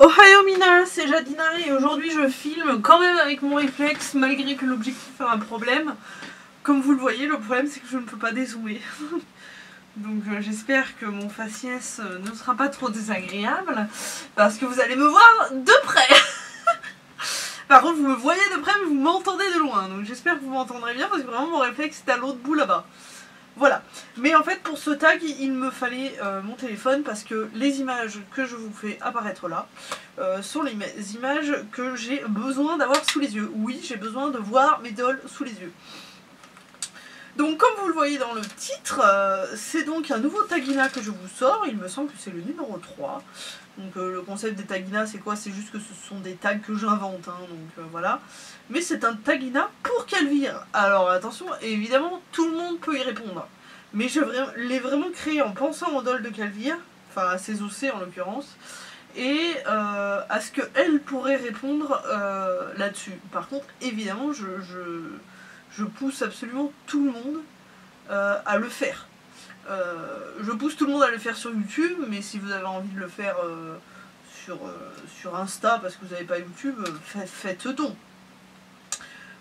Ohayo Mina, c'est Jadina et aujourd'hui je filme quand même avec mon réflexe malgré que l'objectif a un problème. Comme vous le voyez, le problème c'est que je ne peux pas dézoomer. Donc j'espère que mon faciès ne sera pas trop désagréable parce que vous allez me voir de près. Par contre vous me voyez de près mais vous m'entendez de loin, donc j'espère que vous m'entendrez bien parce que vraiment mon réflexe est à l'autre bout là-bas. Voilà, mais en fait pour ce tag il me fallait mon téléphone parce que les images que je vous fais apparaître là sont les images que j'ai besoin d'avoir sous les yeux. Oui, j'ai besoin de voir mes dolls sous les yeux. Donc comme vous le voyez dans le titre, c'est donc un nouveau tagina que je vous sors, il me semble que c'est le numéro 3. Donc le concept des taginas c'est quoi? C'est juste que ce sont des tags que j'invente, hein, donc voilà. Mais c'est un tagina pour Calvire. Alors attention, évidemment tout le monde peut y répondre. Mais je l'ai vraiment créé en pensant aux dolls de Calvire, enfin à ses OC en l'occurrence, et à ce qu'elle pourrait répondre là-dessus. Par contre, évidemment, je pousse absolument tout le monde à le faire. Je pousse tout le monde à le faire sur YouTube, mais si vous avez envie de le faire sur Insta parce que vous n'avez pas YouTube, faites don.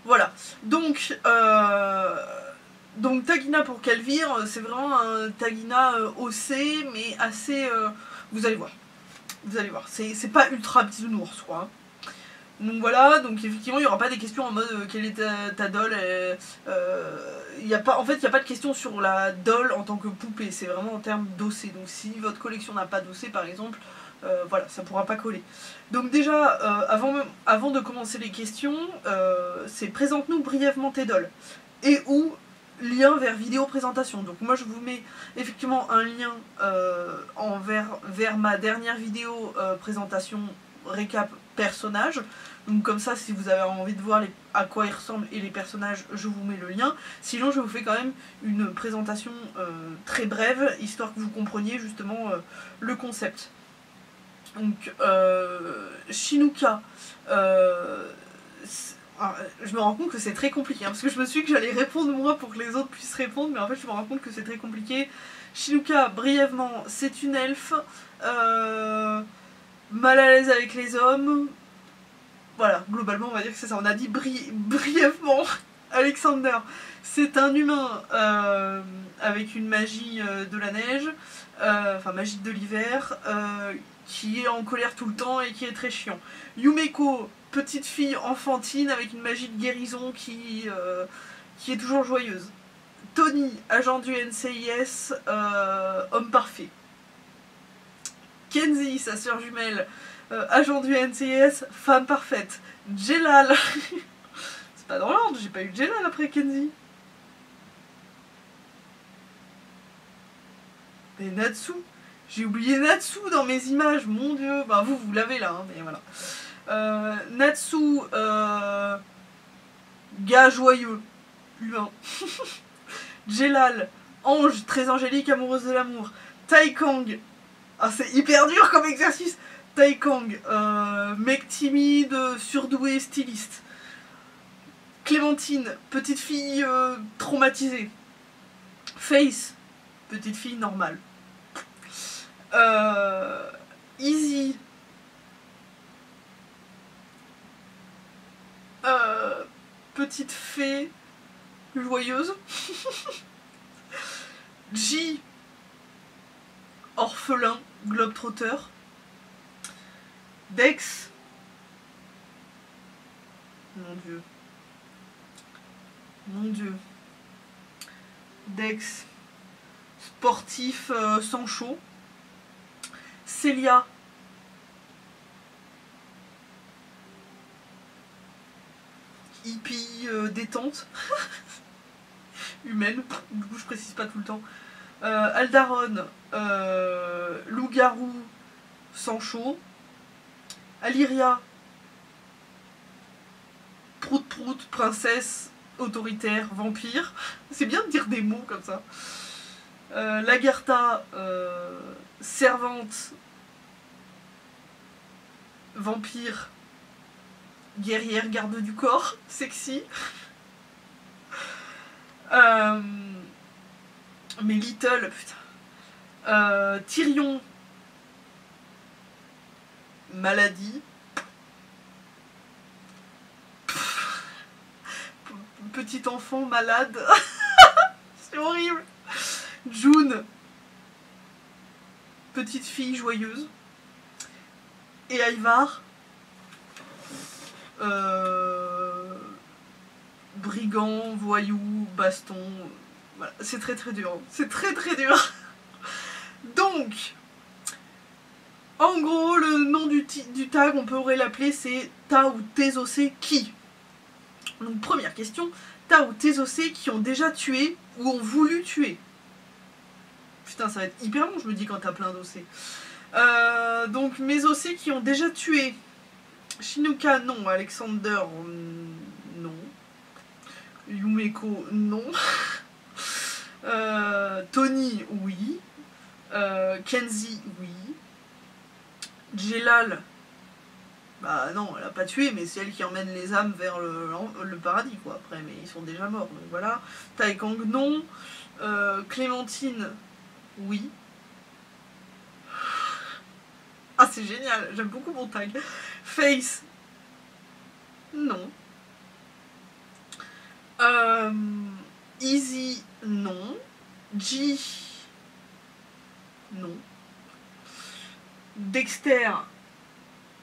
Voilà. Donc tagina pour Calvire, c'est vraiment un tagina OC, mais assez... vous allez voir. Vous allez voir. C'est pas ultra bisounours, quoi. Donc voilà, donc effectivement il n'y aura pas des questions en mode quelle est ta doll, en fait il n'y a pas de questions sur la doll en tant que poupée, c'est vraiment en termes d'OC. Donc si votre collection n'a pas d'OC par exemple, voilà, ça ne pourra pas coller. Donc déjà, avant de commencer les questions, c'est présente-nous brièvement tes dolls. Et ou lien vers vidéo présentation. Donc moi je vous mets effectivement un lien vers ma dernière vidéo présentation récap personnage. Donc comme ça si vous avez envie de voir à quoi ils ressemblent et les personnages, je vous mets le lien. Sinon je vous fais quand même une présentation très brève, histoire que vous compreniez justement le concept. Donc Shinuka, je me rends compte que c'est très compliqué, hein, parce que je me suis dit que j'allais répondre moi pour que les autres puissent répondre, mais en fait je me rends compte que c'est très compliqué. Shinuka, brièvement, c'est une elfe, mal à l'aise avec les hommes. Voilà, globalement on va dire que c'est ça. On a dit brièvement. Alexander, c'est un humain avec une magie de la neige, enfin magie de l'hiver, qui est en colère tout le temps et qui est très chiant. Yumeko, petite fille enfantine avec une magie de guérison qui est toujours joyeuse. Tony, agent du NCIS, homme parfait. Kenzie, sa sœur jumelle, agent du NCIS, femme parfaite. Jelal, c'est pas dans l'ordre, j'ai pas eu Jelal après Kenzie. Et Natsu, j'ai oublié Natsu dans mes images, mon dieu. Bah vous l'avez là, hein, mais voilà. Natsu, gars joyeux, humain. Jelal, ange, très angélique, amoureuse de l'amour. Taikang, ah c'est hyper dur comme exercice. Taikang, mec timide, surdoué, styliste. Clémentine, petite fille traumatisée. Face, petite fille normale. Easy, petite fée joyeuse. G, orphelin, globetrotter. Dex, mon dieu. Mon dieu. Dex, sportif sans chaud. Célia, hippie détente. Humaine, du coup je précise pas tout le temps. Aldaron, loup-garou sans chaud. Aliria, prout-prout, princesse, autoritaire, vampire. C'est bien de dire des mots comme ça. Lagertha, servante, vampire, guerrière, garde du corps, sexy. Mais Little, putain. Tyrion, maladie. Petit enfant malade. C'est horrible. June, petite fille joyeuse. Et Ivar, brigand, voyou, baston. Voilà. C'est très très dur. C'est très très dur. Donc, en gros, le nom du tag, on pourrait l'appeler, c'est Ta ou tes OC qui. Donc, première question, ta ou tes OC qui ont déjà tué ou ont voulu tuer. Putain, ça va être hyper long, je me dis, quand t'as plein d'OC. Donc, mes OC qui ont déjà tué. Shinuka, non. Alexander, non. Yumeko, non. Tony, oui. Kenzie, oui. Jelal, bah non, elle a pas tué, mais c'est elle qui emmène les âmes vers le paradis, quoi, après, mais ils sont déjà morts, donc voilà. Taekang, non. Clémentine, oui. Ah, c'est génial, j'aime beaucoup mon tag. Face, non. Easy, non. G, non. Dexter,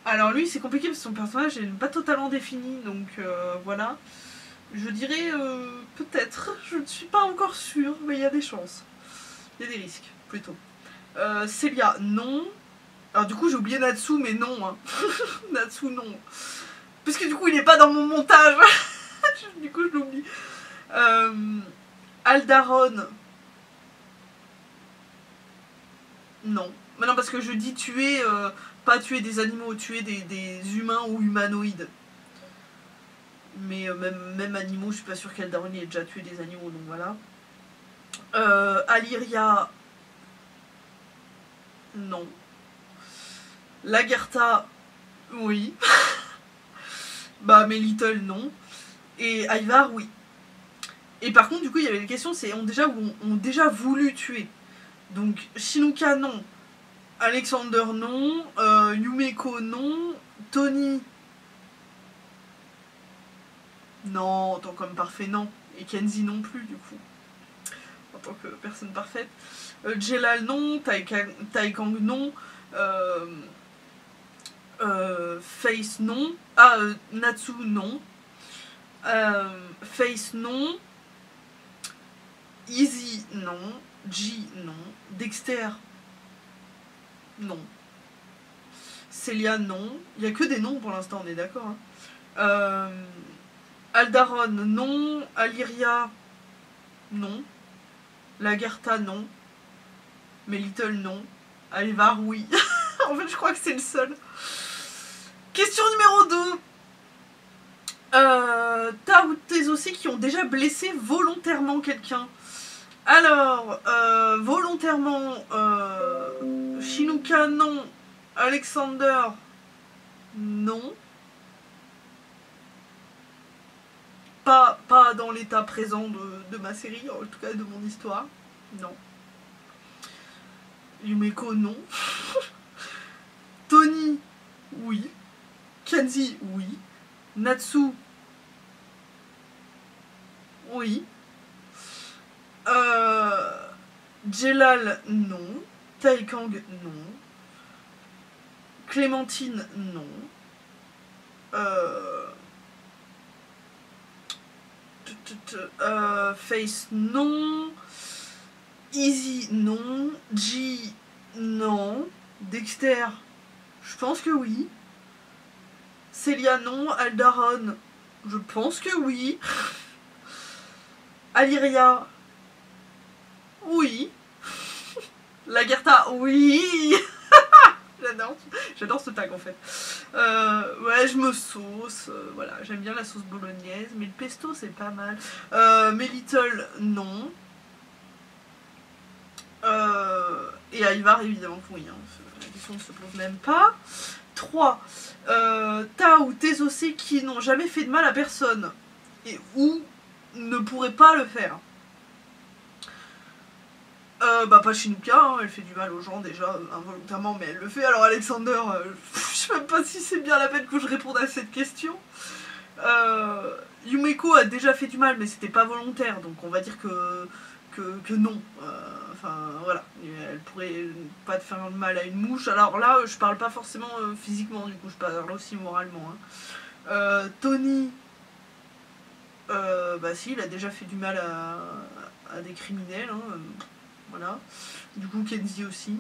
alors lui c'est compliqué parce que son personnage n'est pas totalement défini, donc voilà. Je dirais peut-être, je ne suis pas encore sûre, mais il y a des chances. Il y a des risques, plutôt. Célia, non. Alors du coup j'ai oublié Natsu, mais non. Hein. Natsu, non. Parce que du coup il n'est pas dans mon montage. Du coup je l'oublie. Aldaron, non. Mais non, parce que je dis tuer, pas tuer des animaux, tuer des humains ou humanoïdes. Mais même animaux, je suis pas sûre qu'Eldaron ait déjà tué des animaux, donc voilà. Aliria, non. Lagertha, oui. Bah, Melittle, non. Et Ivar, oui. Et par contre, du coup, il y avait une question, c'est ont déjà voulu tuer. Donc, Shinuka, non. Alexander, non. Yumeko, non. Tony, non. En tant qu'homme parfait, non. Et Kenzie non plus, du coup. En tant que personne parfaite. Jelal, non. Taekang, non. Face, non. Ah, Natsu, non. Face, non. Easy, non. G, non. Dexter, non. Célia, non. Il n'y a que des noms pour l'instant, on est d'accord. Hein. Aldaron, non. Aliria, non. Lagertha, non. Melittle, non. Ivar, oui. En fait, je crois que c'est le seul. Question numéro 2. T'as ou tes OC qui ont déjà blessé volontairement quelqu'un. Alors, volontairement, Shinuka, non. Alexander, non. Pas dans l'état présent de ma série, en tout cas de mon histoire. Non. Yumeko, non. Tony, oui. Kenzie, oui. Natsu, oui. Jelal, non. Taekang, non. Clémentine, non. Face, non. Easy, non. G, non. Dexter, je pense que oui. Célia, non. Aldaron, je pense que oui. Aliria, oui. Lagertha, oui. J'adore ce tag en fait. Ouais, je me sauce. Voilà, j'aime bien la sauce bolognaise, mais le pesto c'est pas mal. Melittle, non. Et Ivar, évidemment, oui. Hein, la question ne se pose même pas. 3. T'as ou tes OC qui n'ont jamais fait de mal à personne. Et ou ne pourraient pas le faire. Bah pas Shinuka, hein, elle fait du mal aux gens déjà involontairement, mais elle le fait. Alors Alexander, je sais même pas si c'est bien la peine que je réponde à cette question. Yumeko a déjà fait du mal, mais c'était pas volontaire, donc on va dire que non. Enfin voilà, elle pourrait pas te faire de mal à une mouche. Alors là, je parle pas forcément physiquement, du coup, je parle aussi moralement. Hein. Tony, bah si, il a déjà fait du mal à des criminels. Hein, voilà. Du coup, Kenzie aussi.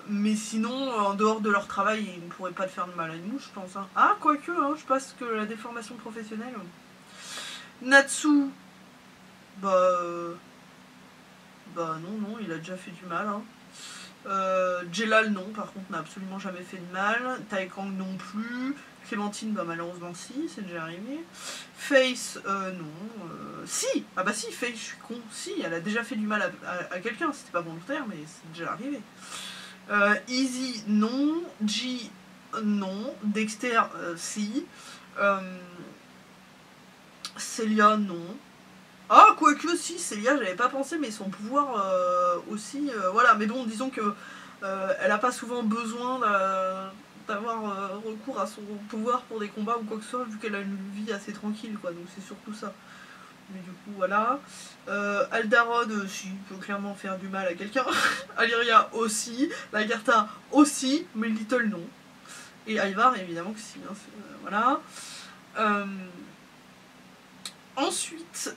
Mais sinon, en dehors de leur travail, ils ne pourraient pas te faire de mal à une mouche, je pense. Hein. Ah, quoique, hein, je pense que la déformation professionnelle. Natsu, bah. Bah non, il a déjà fait du mal. Hein. Jelal, non, par contre, n'a absolument jamais fait de mal. Taekang, non plus. Clémentine, bah malheureusement, si, c'est déjà arrivé. Face, non. Si, ah bah si, Face, je suis con. Si, elle a déjà fait du mal à quelqu'un, c'était pas volontaire, mais c'est déjà arrivé. Easy, non. G, non. Dexter, si. Célia, non. Ah, quoique, si, Célia, j'avais pas pensé, mais son pouvoir aussi. Voilà, mais bon, disons que elle a pas souvent besoin d'avoir recours à son pouvoir pour des combats ou quoi que ce soit, vu qu'elle a une vie assez tranquille, quoi, donc c'est surtout ça. Mais du coup, voilà. Aldaron, si, peut clairement faire du mal à quelqu'un. Aliria aussi. Lagertha aussi, mais Little non. Et Ivar, évidemment que si. Hein, voilà. Ensuite,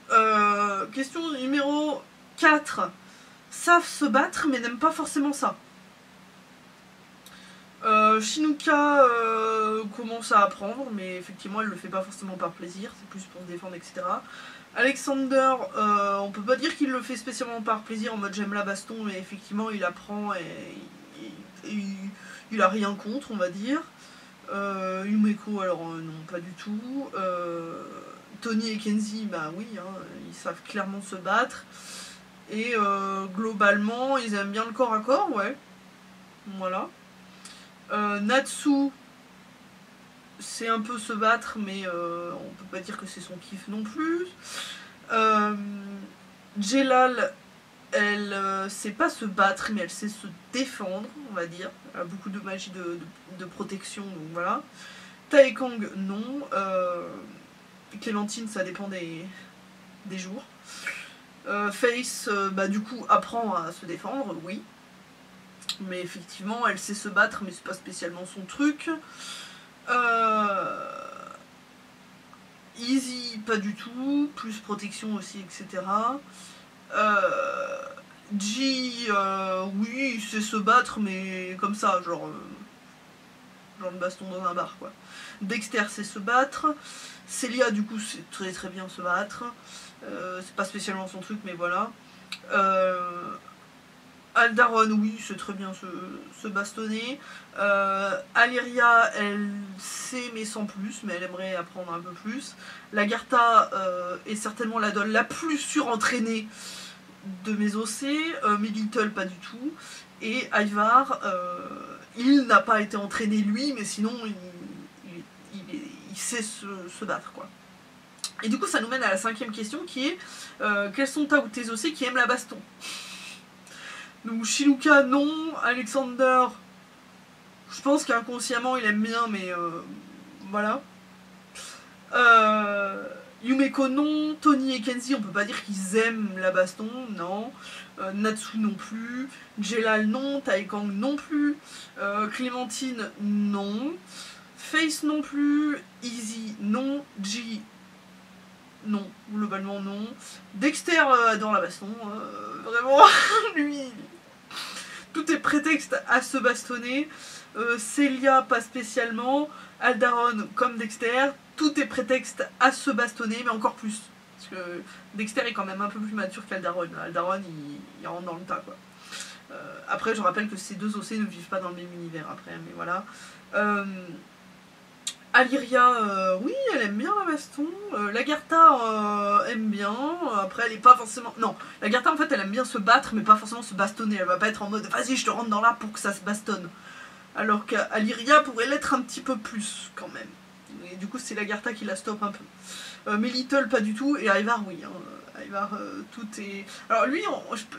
question numéro 4. Savent se battre, mais n'aiment pas forcément ça. Shinuka commence à apprendre, mais effectivement, elle le fait pas forcément par plaisir, c'est plus pour se défendre, etc. Alexander, on peut pas dire qu'il le fait spécialement par plaisir, en mode j'aime la baston, mais effectivement, il apprend et il a rien contre, on va dire. Yumeko, alors non, pas du tout. Tony et Kenzie, bah oui, hein, ils savent clairement se battre. Et globalement, ils aiment bien le corps à corps, ouais. Voilà. Natsu, c'est un peu se battre, mais on peut pas dire que c'est son kiff non plus. Jelal, elle sait pas se battre, mais elle sait se défendre, on va dire. Elle a beaucoup de magie de protection, donc voilà. Taekang, non. Clémentine, ça dépend des jours. Face, bah du coup, apprend à se défendre, oui. Mais effectivement, elle sait se battre, mais c'est pas spécialement son truc. Easy, pas du tout. Plus protection aussi, etc. G, oui, il sait se battre, mais comme ça, genre le baston dans un bar, quoi. Dexter sait se battre. Célia, du coup, sait très très bien se battre. C'est pas spécialement son truc, mais voilà. Aldaron, oui, sait très bien se bastonner. Aliria, elle sait, mais sans plus, mais elle aimerait apprendre un peu plus. Lagertha est certainement la doll la plus surentraînée de mes OC. Little, pas du tout. Et Ivar, il n'a pas été entraîné lui, mais sinon, il sait se battre, quoi. Et du coup, ça nous mène à la 5e question qui est quels sont tes OC qui aiment la baston? Donc Shinuka, non. Alexander, je pense qu'inconsciemment il aime bien, mais voilà. Yumeko, non. Tony et Kenzie, on peut pas dire qu'ils aiment la baston, non. Natsu, non plus. Jelal, non. Taekang, non plus. Clémentine, non. Face, non plus. Easy, non. G, non. Globalement, non. Dexter adore la baston. Vraiment, lui, tout est prétexte à se bastonner. Célia, pas spécialement. Aldaron, comme Dexter, tout est prétexte à se bastonner, mais encore plus. Parce que Dexter est quand même un peu plus mature qu'Aldaron. Aldaron, il rentre dans le tas, quoi. Après, je rappelle que ces deux OC ne vivent pas dans le même univers, après, mais voilà. Aliria, oui, elle aime bien la baston. Lagertha aime bien. Après, elle est pas forcément. Non, Lagertha, en fait, elle aime bien se battre, mais pas forcément se bastonner. Elle va pas être en mode vas-y, je te rentre dans l'arbre pour que ça se bastonne. Alors qu'Aliria pourrait l'être un petit peu plus, quand même. Et du coup, c'est Lagertha qui la stoppe un peu. Mais Little, pas du tout. Et Ivar, oui. Hein. Ivar, tout est... Alors lui,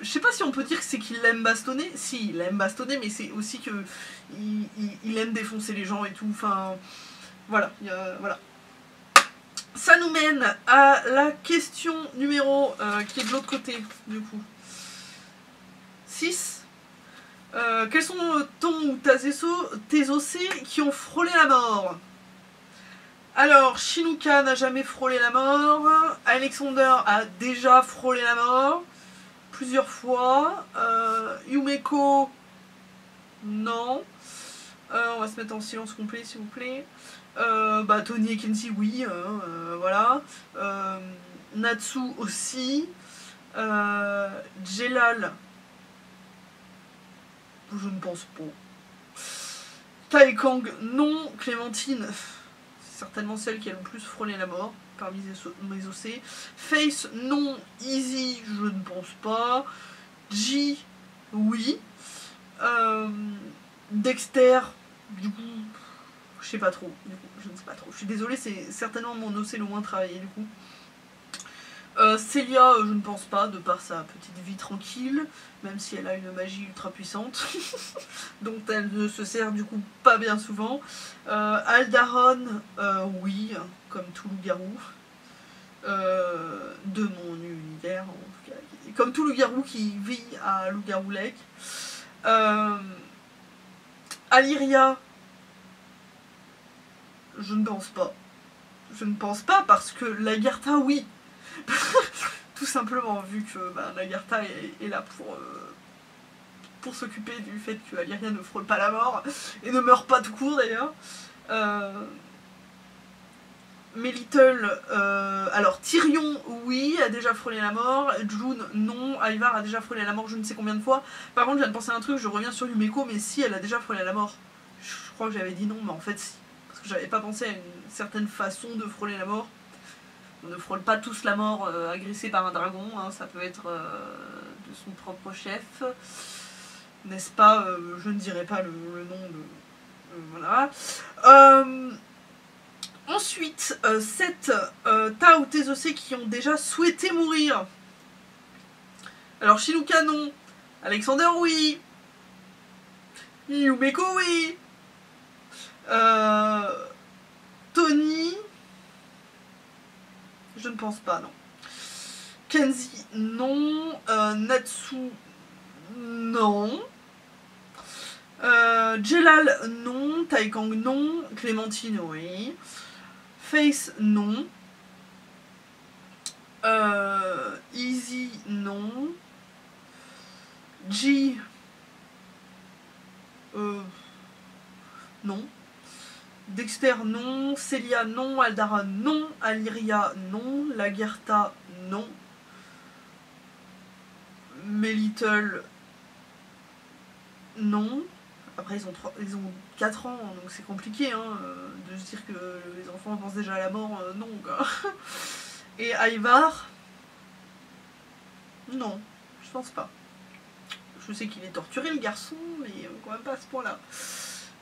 je sais pas si on peut dire que c'est qu'il aime bastonner. Si, il aime bastonner, mais c'est aussi que il aime défoncer les gens et tout. Enfin, voilà, voilà. Ça nous mène à la question numéro qui est de l'autre côté, du coup. 6. Quels sont ton ou tes OC qui ont frôlé la mort? Alors, Shinuka n'a jamais frôlé la mort. Alexander a déjà frôlé la mort. Plusieurs fois. Yumeko, non. On va se mettre en silence complet, s'il vous plaît. Tony et Kenzie, oui. Voilà. Natsu aussi. Jelal, je ne pense pas. Taekang, non. Clémentine, c'est certainement celle qui a le plus frôlé la mort parmi mes OC. Face, non. Easy, je ne pense pas. J, oui. Dexter, du coup, je sais pas trop. Du coup, je ne sais pas trop. Je suis désolée, c'est certainement mon OC le moins travaillé, du coup. Célia, je ne pense pas, de par sa petite vie tranquille, même si elle a une magie ultra puissante, dont elle ne se sert du coup pas bien souvent. Aldaron, oui, comme tout loup-garou, de mon univers en tout cas, comme tout loup-garou qui vit à Loup-Garou Lake. Aliria, je ne pense pas. Je ne pense pas parce que Lagertha, oui. Tout simplement, vu que Lagertha est là pour s'occuper du fait que Aliria ne frôle pas la mort, et ne meurt pas tout court d'ailleurs. Melittle, alors Tyrion, oui, a déjà frôlé la mort. June, non. Ivar a déjà frôlé la mort je ne sais combien de fois. Par contre, je viens de penser à un truc, je reviens sur Yumeko, mais si, elle a déjà frôlé la mort. Je crois que j'avais dit non, mais en fait si. Parce que j'avais pas pensé à une certaine façon de frôler la mort. On ne frôle pas tous la mort agressée par un dragon, hein, ça peut être de son propre chef. N'est-ce pas? Je ne dirai pas le nom de... voilà. Ensuite, 7 tas ou tes OC qui ont déjà souhaité mourir. Alors, Shinuka, non. Alexander, oui. Yumeko, oui. Tony, je ne pense pas, non. Kenzie, non. Natsu, non. Jelal, non. Taekang, non. Clémentine, oui. Face, non. Easy, non. G, non. Dexter, non. Célia, non. Aldara, non. Aliria, non. Lagertha, non. Melittle, non. Après, ils ont 4 ans, donc c'est compliqué hein, de se dire que les enfants pensent déjà à la mort, non. Quoi. Et Ivar, non, je pense pas. Je sais qu'il est torturé, le garçon, mais quand même pas à ce point-là.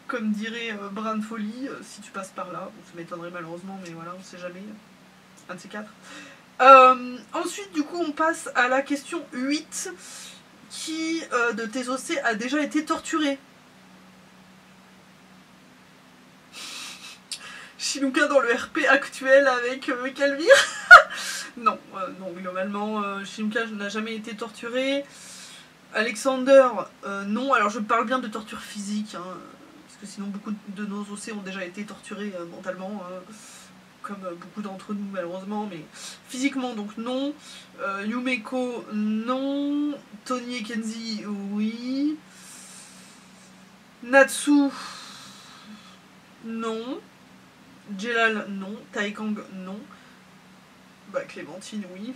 Comme dirait Brin de Folie, si tu passes par là, ça m'étonnerait malheureusement, mais voilà, on sait jamais. Un de ces 4. Ensuite, du coup, on passe à la question 8. Qui de tes OC a déjà été torturé? Shinuka dans le RP actuel avec Calvire. Non, non, globalement, Shinuka n'a jamais été torturé. Alexander, non. Alors je parle bien de torture physique, hein, parce que sinon beaucoup de nos OC ont déjà été torturés mentalement, comme beaucoup d'entre nous malheureusement, mais physiquement donc non. Yumeko, non. Tony et Kenzie, oui. Natsu, non. Jelal, non. Taekang, non. Clémentine, oui.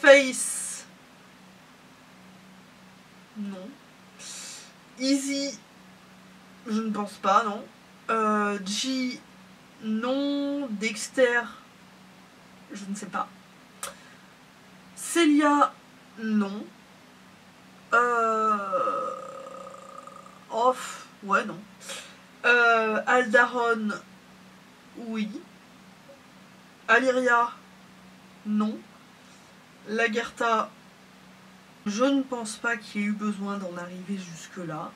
Face, non. Easy, je ne pense pas, non. G, non. Dexter, je ne sais pas. Célia, non. Off, ouais, non. Aldaron, oui. Aliria, non. Lagertha, je ne pense pas qu'il y ait eu besoin d'en arriver jusque-là.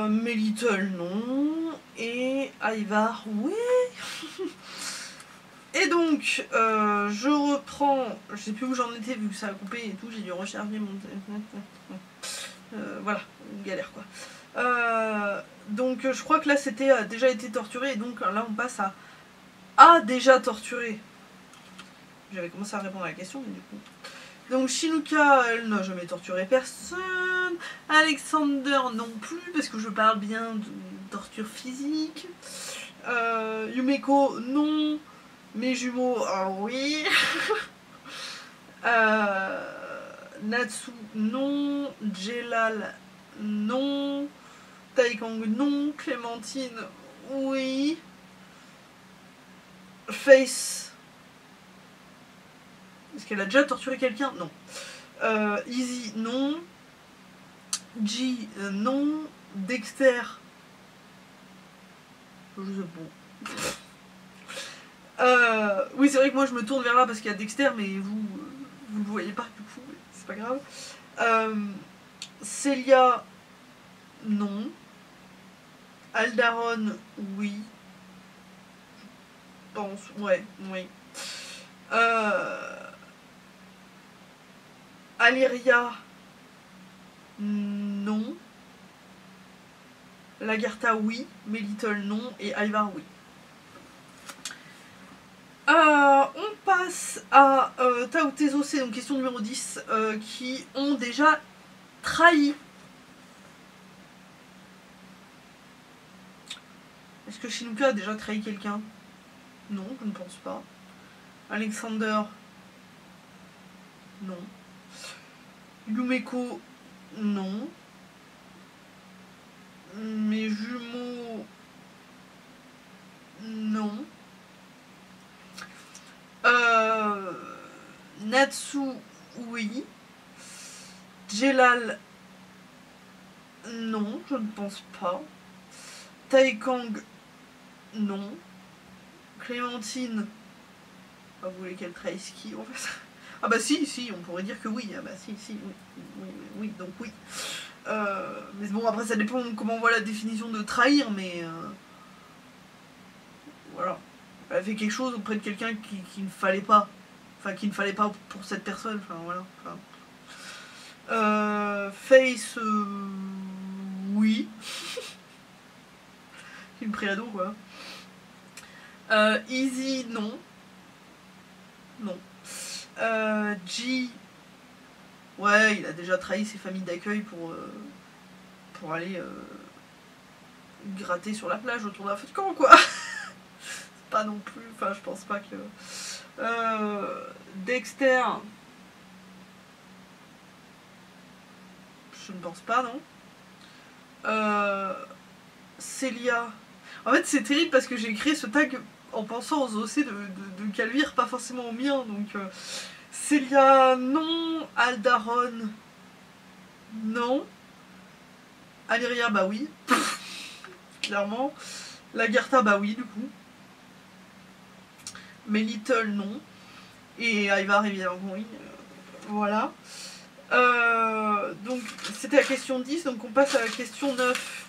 Melittle, non. Et Ivar, oui. Et donc, je reprends. Je sais plus où j'en étais vu que ça a coupé et tout. J'ai dû recharger mon. Voilà, une galère quoi. Donc, je crois que là c'était déjà été torturé. Et donc là, on passe à a déjà torturé. J'avais commencé à répondre à la question, mais du coup. Donc Shinuka, elle n'a jamais torturé personne. Alexander non plus, parce que je parle bien de torture physique. Yumeko, non. Mes jumeaux, oui. Natsu, non. Jelal, non. Taekong, non. Clémentine, oui. Face. Est-ce qu'elle a déjà torturé quelqu'un? Non. Easy, non. G, non. Dexter. Je sais pas. Oui, c'est vrai que moi je me tourne vers là parce qu'il y a Dexter, mais vous le voyez pas du coup, c'est pas grave. Celia, non. Aldaron, oui. Je pense, ouais, oui. Aliria, non. Lagertha, oui. Melittle, non. Et Ivar, oui. On passe à Tao Tezosé, donc question numéro 10, qui ont déjà trahi. Est-ce que Shinuka a déjà trahi quelqu'un? Non, je ne pense pas. Alexander, non. Yumeko, non. Mes jumeaux, non. Natsu, oui. Jelal, non, je ne pense pas. Taekong, non. Clémentine, vous voulez qu'elle trahisse qui en fait? Ah bah si, on pourrait dire que oui. Ah bah si, oui, donc oui. Mais bon, après ça dépend de comment on voit la définition de trahir, mais voilà. Elle a fait quelque chose auprès de quelqu'un qui ne fallait pas. Enfin, qu'il ne fallait pas pour cette personne, enfin voilà. Face, oui. Une préado quoi. Easy, non. Non. G, ouais, il a déjà trahi ses familles d'accueil pour aller gratter sur la plage autour d'un feu de camp quoi. Pas non plus, enfin je pense pas que... Dexter, je ne pense pas, non. Celia, en fait c'est terrible parce que j'ai créé ce tag en pensant aux OC de Calvire, pas forcément au mien, donc Celia, non. Aldaron, non. Aliria, bah oui. Clairement. Lagertha, bah oui, du coup. Melittle, non. Et Ivar, évidemment, oui. Voilà. Donc, c'était la question 10, donc on passe à la question 9.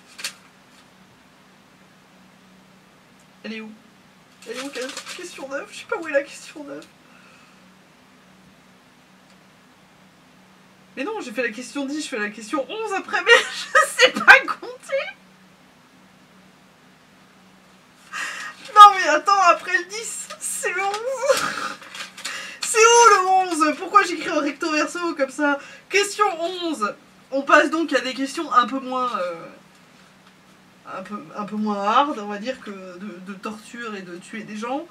Elle est où? Elle est où, question 9? Je sais pas où est la question 9. Mais non, j'ai fait la question 10, je fais la question 11 après, mais je sais pas compter. Non mais attends, après le 10, c'est le 11. C'est où le 11? Pourquoi j'écris en recto verso comme ça? Question 11. On passe donc à des questions un peu moins... un peu moins hard, on va dire, que de torture et de tuer des gens.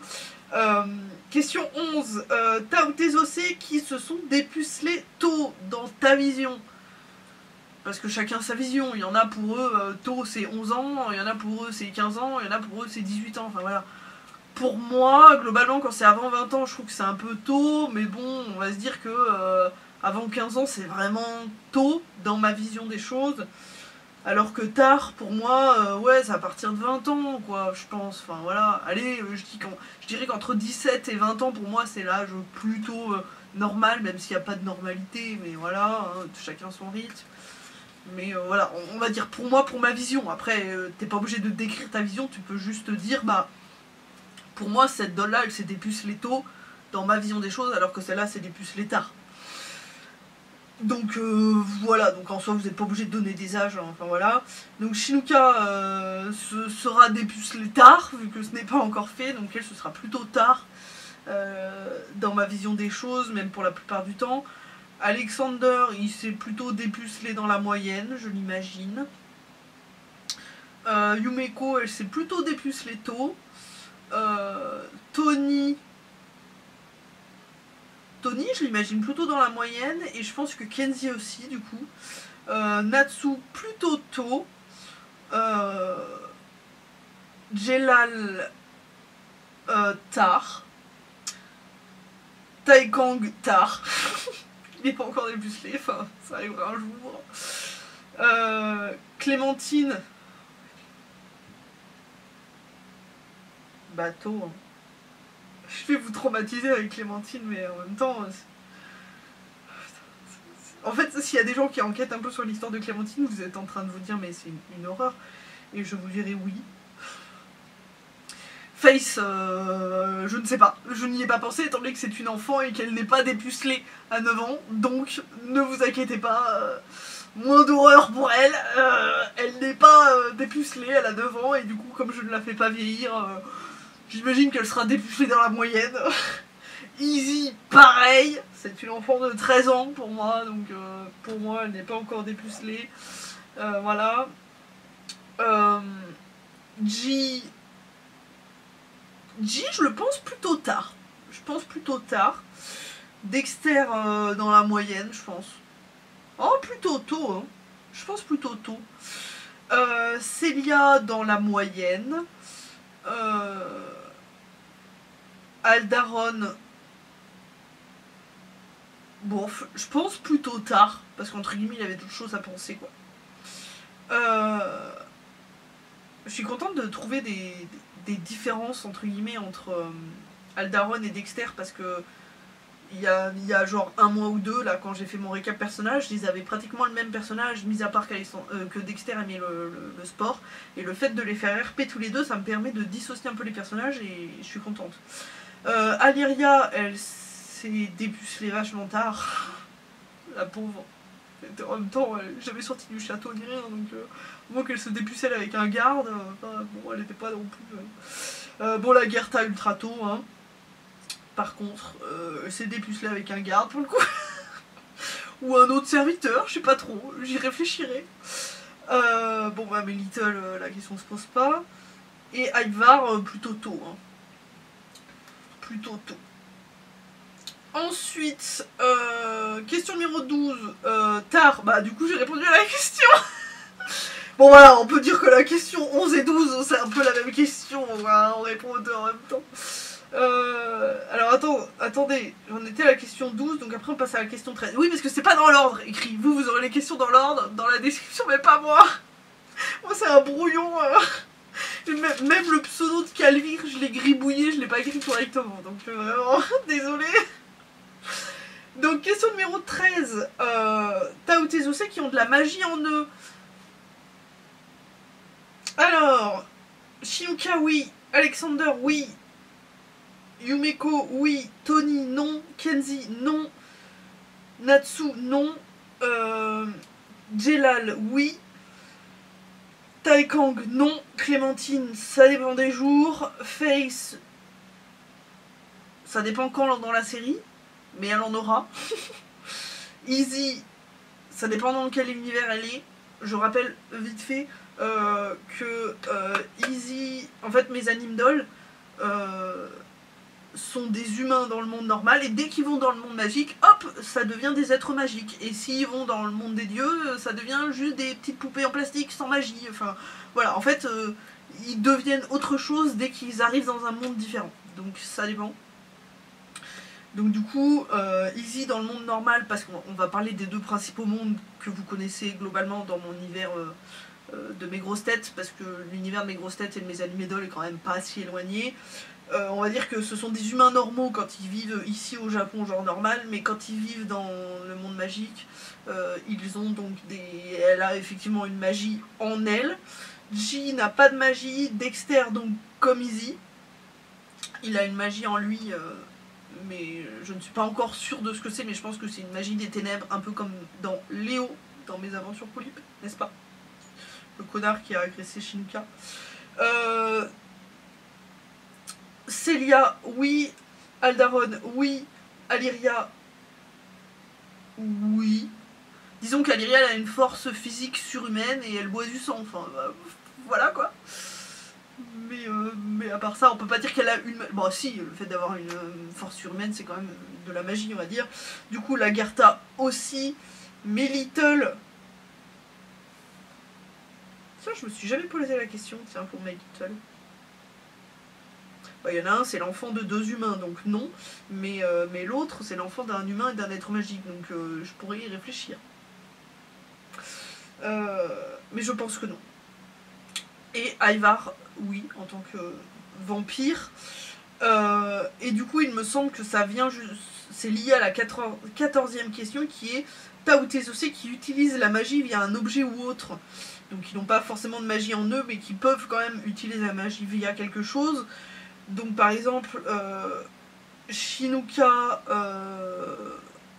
Question 11. T'as tes OC qui se sont dépucelés tôt dans ta vision. Parce que chacun sa vision. Il y en a pour eux, tôt c'est 11 ans, il y en a pour eux c'est 15 ans, il y en a pour eux c'est 18 ans. Enfin voilà. Pour moi, globalement, quand c'est avant 20 ans, je trouve que c'est un peu tôt. Mais bon, on va se dire que avant 15 ans, c'est vraiment tôt dans ma vision des choses. Alors que tard, pour moi, ouais, c'est à partir de 20 ans, quoi, je pense. Enfin, voilà. Allez, je dirais qu'entre 17 et 20 ans, pour moi, c'est l'âge plutôt normal, même s'il n'y a pas de normalité, mais voilà, hein, chacun son rythme. Mais voilà, on va dire pour moi, pour ma vision. Après, t'es pas obligé de décrire ta vision, tu peux juste dire, bah, pour moi, cette doll-là, elle s'est dépucelée tôt, dans ma vision des choses, alors que celle-là, s'est dépucelée tard. Donc voilà, donc en soi vous n'êtes pas obligé de donner des âges, hein, enfin voilà. Donc Shinuka sera dépucelée tard, vu que ce n'est pas encore fait, donc elle ce sera plutôt tard dans ma vision des choses, même pour la plupart du temps. Alexander, il s'est plutôt dépucelé dans la moyenne, je l'imagine. Yumeko, elle s'est plutôt dépucelée tôt. Tony, je l'imagine plutôt dans la moyenne, et je pense que Kenzie aussi, du coup. Natsu, plutôt tôt. Jelal, tard. Taekang, tard. Il n'est pas encore dépucelé, enfin, ça arrivera un jour. Clémentine. Bateau, hein. Je vais vous traumatiser avec Clémentine, mais en même temps... En fait, s'il y a des gens qui enquêtent un peu sur l'histoire de Clémentine, vous êtes en train de vous dire, mais c'est une horreur. Et je vous dirai oui. Face, je ne sais pas. Je n'y ai pas pensé, étant donné que c'est une enfant et qu'elle n'est pas dépucelée à 9 ans. Donc, ne vous inquiétez pas. Moins d'horreur pour elle. Elle n'est pas dépucelée, elle a 9 ans. Et du coup, comme je ne la fais pas vieillir... j'imagine qu'elle sera dépucelée dans la moyenne. Easy, pareil. C'est une enfant de 13 ans pour moi. Donc pour moi, elle n'est pas encore dépucelée. Voilà. G, je le pense plutôt tard. Je pense plutôt tard. Dexter dans la moyenne, je pense. Oh, plutôt tôt. Hein. Je pense plutôt tôt. Célia dans la moyenne. Aldaron, bon, je pense plutôt tard, parce qu'entre guillemets, il avait d'autres choses à penser, quoi. Je suis contente de trouver des différences, entre guillemets, entre Aldaron et Dexter, parce que il y a genre un mois ou deux, là, quand j'ai fait mon récap personnage, ils avaient pratiquement le même personnage, mis à part que Dexter aimait le sport, et le fait de les faire RP tous les deux, ça me permet de dissocier un peu les personnages, et je suis contente. Alyria, elle s'est dépucelée vachement tard. La pauvre. En même temps, elle n'est jamais sortie du château ni rien, donc au moins qu'elle se dépucelle avec un garde, bon, elle n'était pas non plus... bon, la Gerta ultra tôt, hein. Par contre, elle s'est dépucelée avec un garde pour le coup. Ou un autre serviteur, je sais pas trop, j'y réfléchirai. Bon, bah, mais Little, la question se pose pas. Et Ivar, plutôt tôt, hein. Plutôt tôt. Ensuite, question numéro 12, tard, bah du coup j'ai répondu à la question. Bon voilà, on peut dire que la question 11 et 12, c'est un peu la même question, on répond aux deux en même temps. Alors attendez, j'en étais à la question 12, donc après on passe à la question 13. Oui, parce que c'est pas dans l'ordre écrit, vous aurez les questions dans l'ordre, dans la description, mais pas moi. Moi c'est un brouillon. Même le pseudo de Calvire, je l'ai gribouillé, je l'ai pas écrit correctement, donc vraiment, désolé. Donc question numéro 13, Tao Tezosei qui ont de la magie en eux. Alors, Shinuka oui, Alexander oui, Yumeko oui, Tony non, Kenzie non, Natsu non, Jelal oui, Taekang non, Clémentine ça dépend des jours, Face ça dépend quand dans la série, mais elle en aura. Easy ça dépend dans quel univers elle est. Je rappelle vite fait que Easy, en fait mes anime dolls sont des humains dans le monde normal, et dès qu'ils vont dans le monde magique, hop, ça devient des êtres magiques. Et s'ils vont dans le monde des dieux, ça devient juste des petites poupées en plastique sans magie. Enfin, voilà, en fait, ils deviennent autre chose dès qu'ils arrivent dans un monde différent. Donc ça dépend. Donc du coup, Izzy dans le monde normal, parce qu'on va parler des deux principaux mondes que vous connaissez globalement dans mon univers de mes grosses têtes, parce que l'univers de mes grosses têtes et de mes animés dolls est quand même pas si éloigné. On va dire que ce sont des humains normaux quand ils vivent ici au Japon, genre normal, mais quand ils vivent dans le monde magique, ils ont donc des... Elle a effectivement une magie en elle. G n'a pas de magie, Dexter donc comme Izzy, il a une magie en lui, mais je ne suis pas encore sûre de ce que c'est, mais je pense que c'est une magie des ténèbres, un peu comme dans Léo, dans Mes Aventures Polype, n'est-ce pas? Le connard qui a agressé Shinuka. Célia, oui. Aldaron, oui. Aliria, oui. Disons qu'Aliria elle a une force physique surhumaine et elle boit du sang, enfin voilà quoi. Mais à part ça, on peut pas dire qu'elle a une... Bon si, le fait d'avoir une force surhumaine c'est quand même de la magie on va dire. Du coup la Garta aussi, Melittle... Ça je me suis jamais posé la question, tiens pour Melittle. Il y en a un, c'est l'enfant de deux humains, donc non. Mais l'autre, c'est l'enfant d'un humain et d'un être magique, donc je pourrais y réfléchir. Mais je pense que non. Et Ivar, oui, en tant que vampire. Et du coup, il me semble que ça vient... C'est lié à la 14e question, qui est... T'as ou tes OC qui utilisent la magie via un objet ou autre. Donc ils n'ont pas forcément de magie en eux, mais qui peuvent quand même utiliser la magie via quelque chose. Donc par exemple, Shinuka,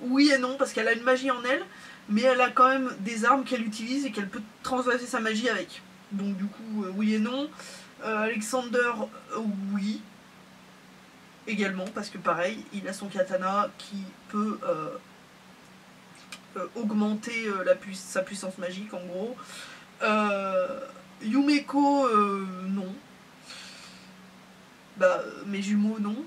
oui et non, parce qu'elle a une magie en elle, mais elle a quand même des armes qu'elle utilise et qu'elle peut transvaser sa magie avec. Donc du coup, oui et non. Alexander, oui. Également, parce que pareil, il a son katana qui peut augmenter sa puissance magique en gros. Yumeko, non. Bah, mes jumeaux, non.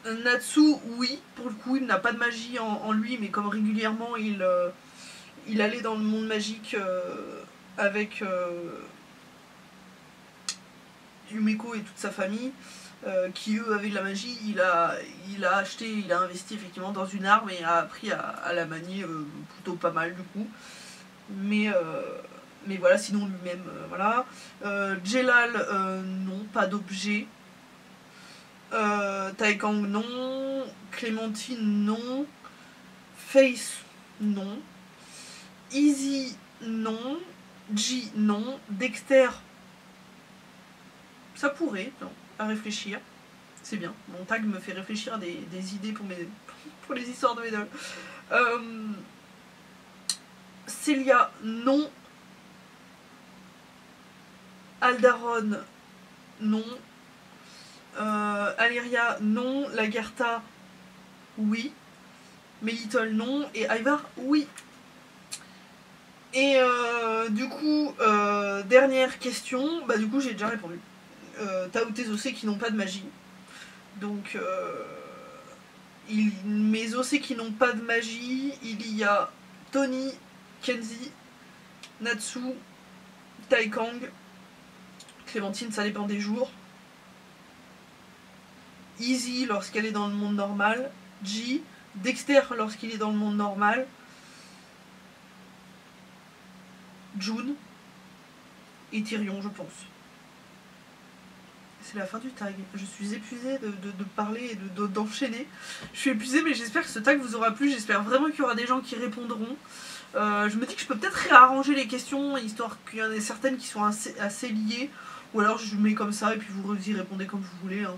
Natsu, oui, pour le coup, il n'a pas de magie en lui, mais comme régulièrement il allait dans le monde magique avec Yumeko et toute sa famille, qui eux avaient de la magie, il a investi effectivement dans une arme et a appris à la manier plutôt pas mal du coup. Mais voilà, sinon lui-même, voilà. Jelal, non, pas d'objet. Taekang, non. Clémentine, non. Face, non. Easy, non. G, non. Dexter, ça pourrait, non, à réfléchir. C'est bien, mon tag me fait réfléchir à des idées pour les histoires de mes dolls. Célia, non. Aldaron, non. Aliria, non. Lagertha, oui. Melittle, non. Et Ivar, oui. Et du coup, dernière question, bah du coup j'ai déjà répondu. T'as ou tes OC qui n'ont pas de magie. Donc, mes OC qui n'ont pas de magie, il y a Tony, Kenzie, Natsu, Taekang, Clémentine, ça dépend des jours. Easy lorsqu'elle est dans le monde normal. G, Dexter lorsqu'il est dans le monde normal. June et Tyrion, je pense. C'est la fin du tag. Je suis épuisée de parler et d'enchaîner. Je suis épuisée, mais j'espère que ce tag vous aura plu. J'espère vraiment qu'il y aura des gens qui répondront. Je me dis que je peux peut-être réarranger les questions, histoire qu'il y en ait certaines qui sont assez liées. Ou alors je mets comme ça et puis vous y répondez comme vous voulez. Hein.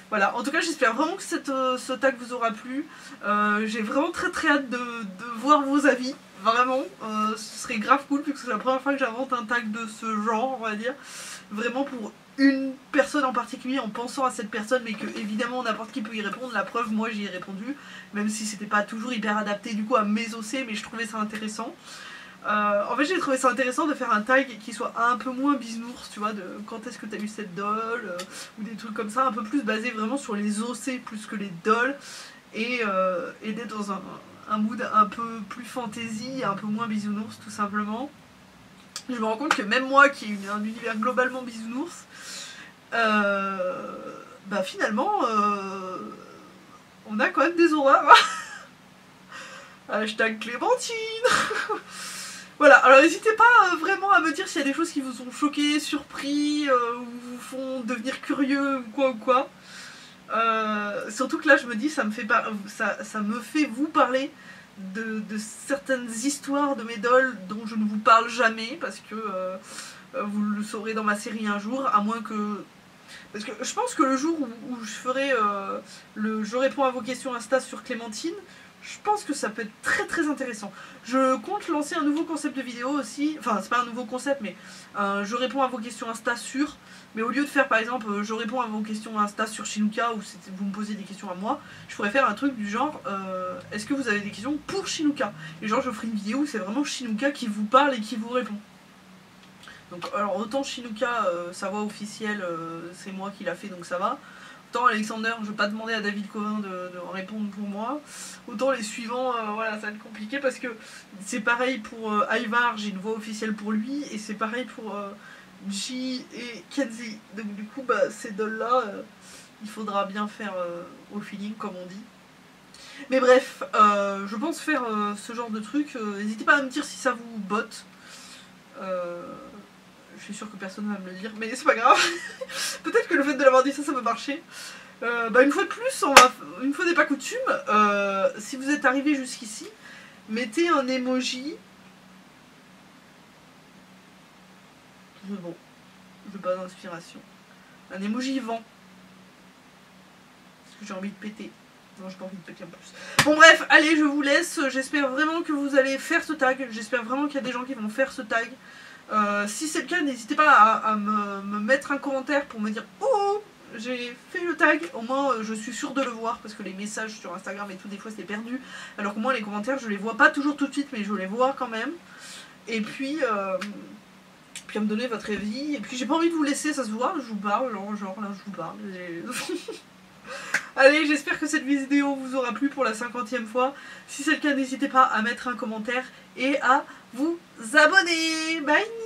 Voilà, en tout cas j'espère vraiment que ce tag vous aura plu. J'ai vraiment très hâte de voir vos avis. Vraiment, ce serait grave cool puisque c'est la première fois que j'invente un tag de ce genre, on va dire. Vraiment pour une personne en particulier, en pensant à cette personne, mais que évidemment n'importe qui peut y répondre. La preuve, moi j'y ai répondu, même si c'était pas toujours hyper adapté du coup à mes OC, mais je trouvais ça intéressant. En fait j'ai trouvé ça intéressant de faire un tag qui soit un peu moins bisounours, tu vois, de quand est-ce que t'as eu cette doll, ou des trucs comme ça, un peu plus basé vraiment sur les OC plus que les dolls, et d'être dans un mood un peu plus fantasy, un peu moins bisounours tout simplement. Je me rends compte que même moi qui ai un univers globalement bisounours, bah finalement, on a quand même des horreurs. Hashtag Clémentine. Voilà, alors n'hésitez pas vraiment à me dire s'il y a des choses qui vous ont choqué, surpris, ou vous font devenir curieux ou quoi. Surtout que là je me dis ça me fait vous parler de certaines histoires de mes dolls dont je ne vous parle jamais parce que vous le saurez dans ma série un jour, à moins que... Parce que je pense que le jour où je ferai je réponds à vos questions Insta sur Clémentine, je pense que ça peut être très très intéressant. Je compte lancer un nouveau concept de vidéo aussi, enfin c'est pas un nouveau concept mais je réponds à vos questions Insta sur, mais au lieu de faire par exemple je réponds à vos questions Insta sur Chinook ou vous me posez des questions à moi, je pourrais faire un truc du genre est-ce que vous avez des questions pour Chinook? Et genre je ferai une vidéo où c'est vraiment Chinook qui vous parle et qui vous répond. Donc alors autant Chinook sa voix officielle c'est moi qui l'a fait donc ça va. Autant Alexander, je ne vais pas demander à David Covin de répondre pour moi. Autant les suivants, voilà, ça va être compliqué parce que c'est pareil pour Ivar, j'ai une voix officielle pour lui, et c'est pareil pour G et Kenzie. Donc du coup, bah, ces dolls-là, il faudra bien faire au feeling, comme on dit. Mais bref, je pense faire ce genre de truc. N'hésitez pas à me dire si ça vous botte. Je suis sûre que personne ne va me le dire, mais c'est pas grave. Peut-être que le fait de l'avoir dit ça peut marcher. Bah une fois de plus, une fois n'est pas coutume, si vous êtes arrivé jusqu'ici, mettez un emoji. Bon, je veux pas d'inspiration. Un emoji vent. Parce que j'ai envie de péter. Non, j'ai pas envie de péter en plus. Bon bref, allez, je vous laisse. J'espère vraiment que vous allez faire ce tag. J'espère vraiment qu'il y a des gens qui vont faire ce tag. Si c'est le cas, n'hésitez pas à me mettre un commentaire pour me dire « Oh, j'ai fait le tag !» Au moins, je suis sûre de le voir, parce que les messages sur Instagram et tout, des fois, c'est perdu. Alors que moi, les commentaires, je les vois pas toujours tout de suite, mais je les vois quand même. Et puis à me donner votre avis. Et puis, j'ai pas envie de vous laisser, ça se voit, je vous parle, genre là, je vous parle. Allez, j'espère que cette vidéo vous aura plu pour la 50e fois. Si c'est le cas, n'hésitez pas à mettre un commentaire et à vous abonner. Bye!